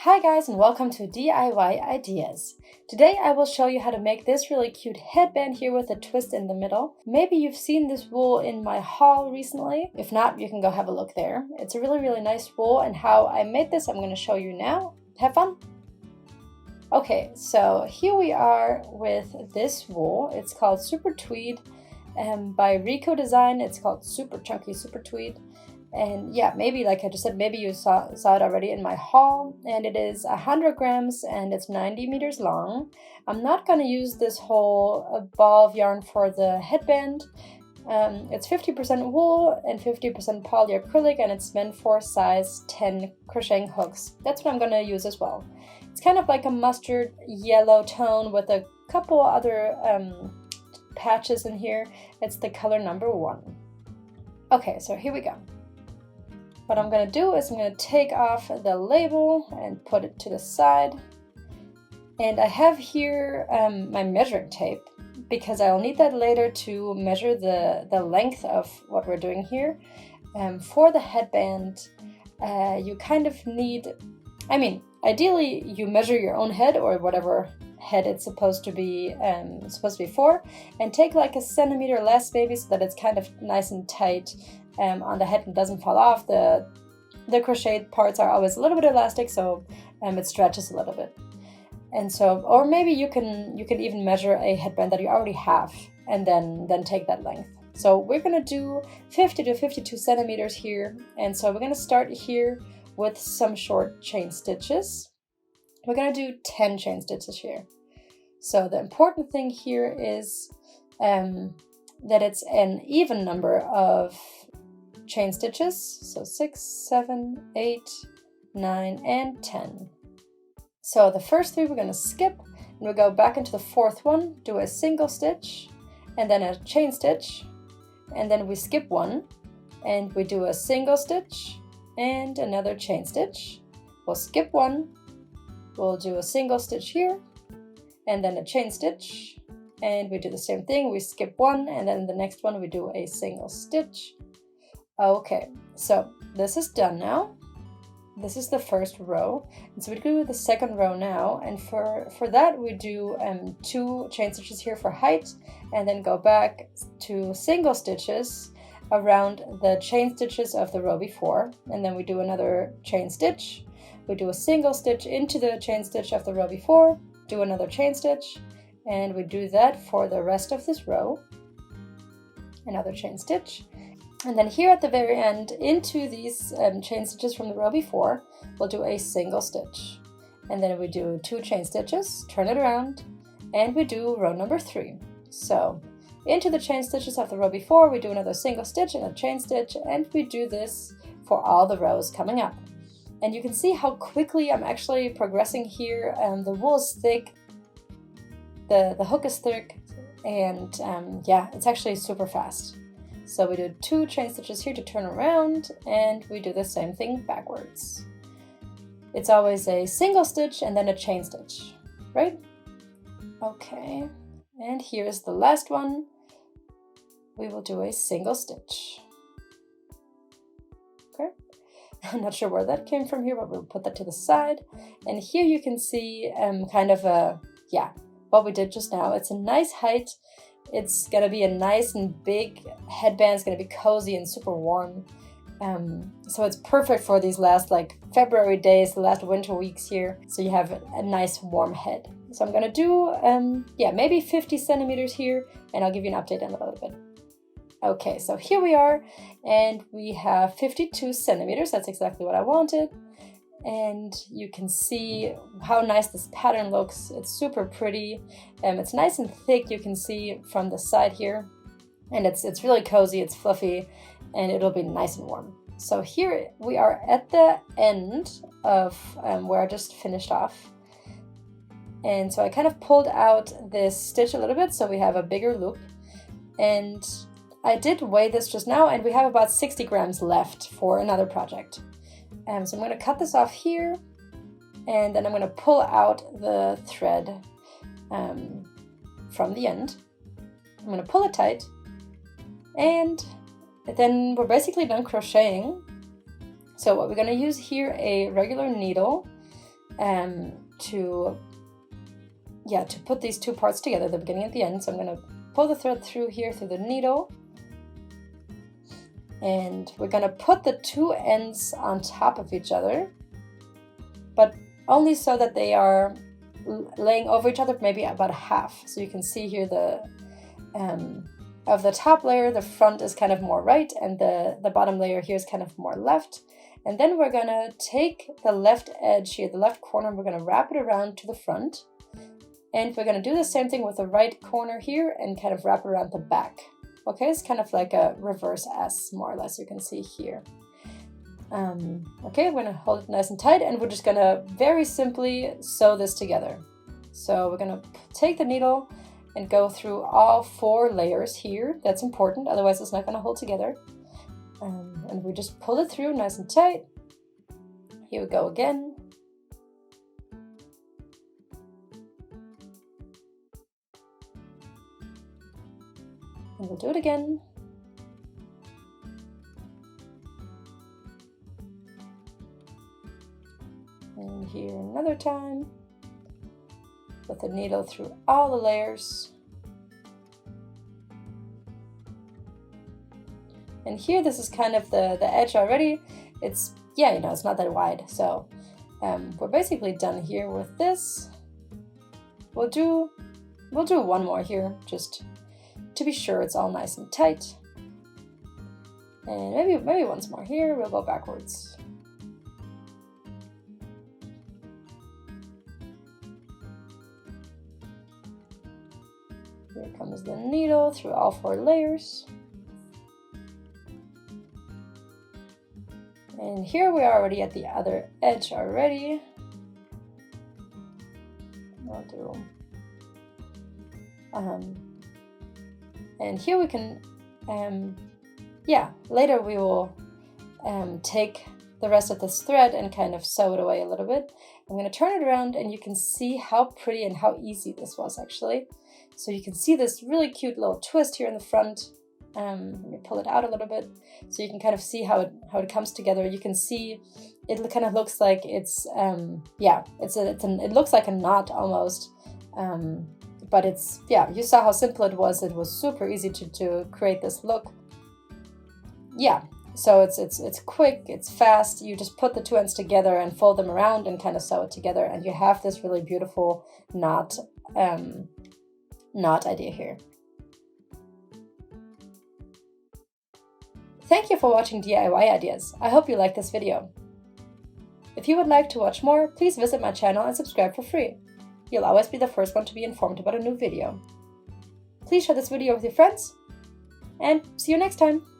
Hi guys, and welcome to DIY Ideas. Today I will show you how to make this really cute headband here with a twist in the middle. Maybe you've seen this wool in my haul recently. If not, you can go have a look there. It's a really nice wool, and how I made this I'm going to show you now. Have fun! Okay, so here we are with this wool. It's called Super Tweed by Rico Design. It's called Super Chunky Super Tweed. And yeah, maybe, like I just said, maybe you saw it already in my haul. And it is 100 grams and it's 90 meters long. I'm not going to use this whole ball of yarn for the headband. It's 50% wool and 50% polyacrylic, and it's meant for size 10 crocheting hooks. That's what I'm going to use as well. It's kind of like a mustard yellow tone with a couple other patches in here. It's the color number 1. Okay, so here we go. What I'm going to do is I'm going to take off the label and put it to the side. And I have here my measuring tape, because I'll need that later to measure the length of what we're doing here. For the headband, you kind of need, ideally you measure your own head or whatever head it's supposed to be for, and take like a centimeter less maybe, so that it's kind of nice and tight on the head and doesn't fall off. The crochet parts are always a little bit elastic, so it stretches a little bit. And so, or maybe you can even measure a headband that you already have and then take that length. So we're going to do 50 to 52 centimeters here, and so we're going to start here with some short chain stitches. We're going to do 10 chain stitches here. So the important thing here is that it's an even number of chain stitches, so 6, 7, 8, 9, and 10. So the first 3 we're going to skip, and we'll go back into the 4th one, do a single stitch, and then a chain stitch, and then we skip 1, and we do a single stitch, and another chain stitch. We'll skip 1, we'll do a single stitch here, and then a chain stitch, and we do the same thing, we skip 1, and then the next one we do a single stitch. Okay, so this is done now. This is the first row, and so we do the second row now, and for that we do 2 chain stitches here for height, and then go back to single stitches around the chain stitches of the row before, and then we do another chain stitch. We do a single stitch into the chain stitch of the row before, do another chain stitch, and we do that for the rest of this row. Another chain stitch. And then here at the very end, into these chain stitches from the row before, we'll do a single stitch. And then we do 2 chain stitches, turn it around, and we do row number 3. So into the chain stitches of the row before, we do another single stitch and a chain stitch, and we do this for all the rows coming up. And you can see how quickly I'm actually progressing here. The wool is thick, the hook is thick, and yeah, it's actually super fast. So we do 2 chain stitches here to turn around, and we do the same thing backwards. It's always a single stitch and then a chain stitch, right? Okay, and here's the last one. We will do a single stitch. Okay, I'm not sure where that came from here, but we'll put that to the side. And here you can see what we did just now. It's a nice height. It's gonna be a nice and big headband. It's gonna be cozy and super warm. So it's perfect for these last February days, the last winter weeks here. So you have a nice warm head. So I'm gonna do maybe 50 centimeters here, and I'll give you an update in a little bit. Okay, so here we are, and we have 52 centimeters. That's exactly what I wanted. And you can see how nice this pattern looks. It's super pretty. It's nice and thick, you can see from the side here. And it's really cozy, it's fluffy, and it'll be nice and warm. So here we are at the end of where I just finished off. And so I kind of pulled out this stitch a little bit so we have a bigger loop. And I did weigh this just now, and we have about 60 grams left for another project. So I'm going to cut this off here, and then I'm going to pull out the thread from the end. I'm going to pull it tight, and then we're basically done crocheting. So what we're going to use here, a regular needle, to put these two parts together, the beginning and the end. So I'm going to pull the thread through here through the needle, and we're going to put the two ends on top of each other, but only so that they are laying over each other, maybe about half. So you can see here the of the top layer, the front is kind of more right, and the bottom layer here is kind of more left. And then we're going to take the left edge here, the left corner, and we're going to wrap it around to the front. And we're going to do the same thing with the right corner here and kind of wrap it around the back. Okay, it's kind of like a reverse S, more or less, you can see here. Okay, we're going to hold it nice and tight, and we're just going to very simply sew this together. So we're going to take the needle and go through all 4 layers here. That's important, otherwise it's not going to hold together. And we just pull it through nice and tight. Here we go again. And we'll do it again. And here another time. With the needle through all the layers. And here, this is kind of the edge already. It's, yeah, you know, it's not that wide. So we're basically done here with this. We'll do one more here, just to be sure it's all nice and tight. And maybe once more here. We'll go backwards. Here comes the needle through all 4 layers. And here we are already at the other edge already. I'll do. And here we can, later we will take the rest of this thread and kind of sew it away a little bit. I'm going to turn it around, and you can see how pretty and how easy this was actually. So you can see this really cute little twist here in the front. Let me pull it out a little bit so you can kind of see how it comes together. You can see it kind of looks like it's it looks like a knot almost, but it's, yeah, you saw how simple it was. It was super easy to create this look. Yeah, so it's quick, it's fast. You just put the 2 ends together and fold them around and kind of sew it together, and you have this really beautiful knot idea here. Thank you for watching DIY Ideas. I hope you liked this video. If you would like to watch more, please visit my channel and subscribe for free. You'll always be the first one to be informed about a new video. Please share this video with your friends, and see you next time!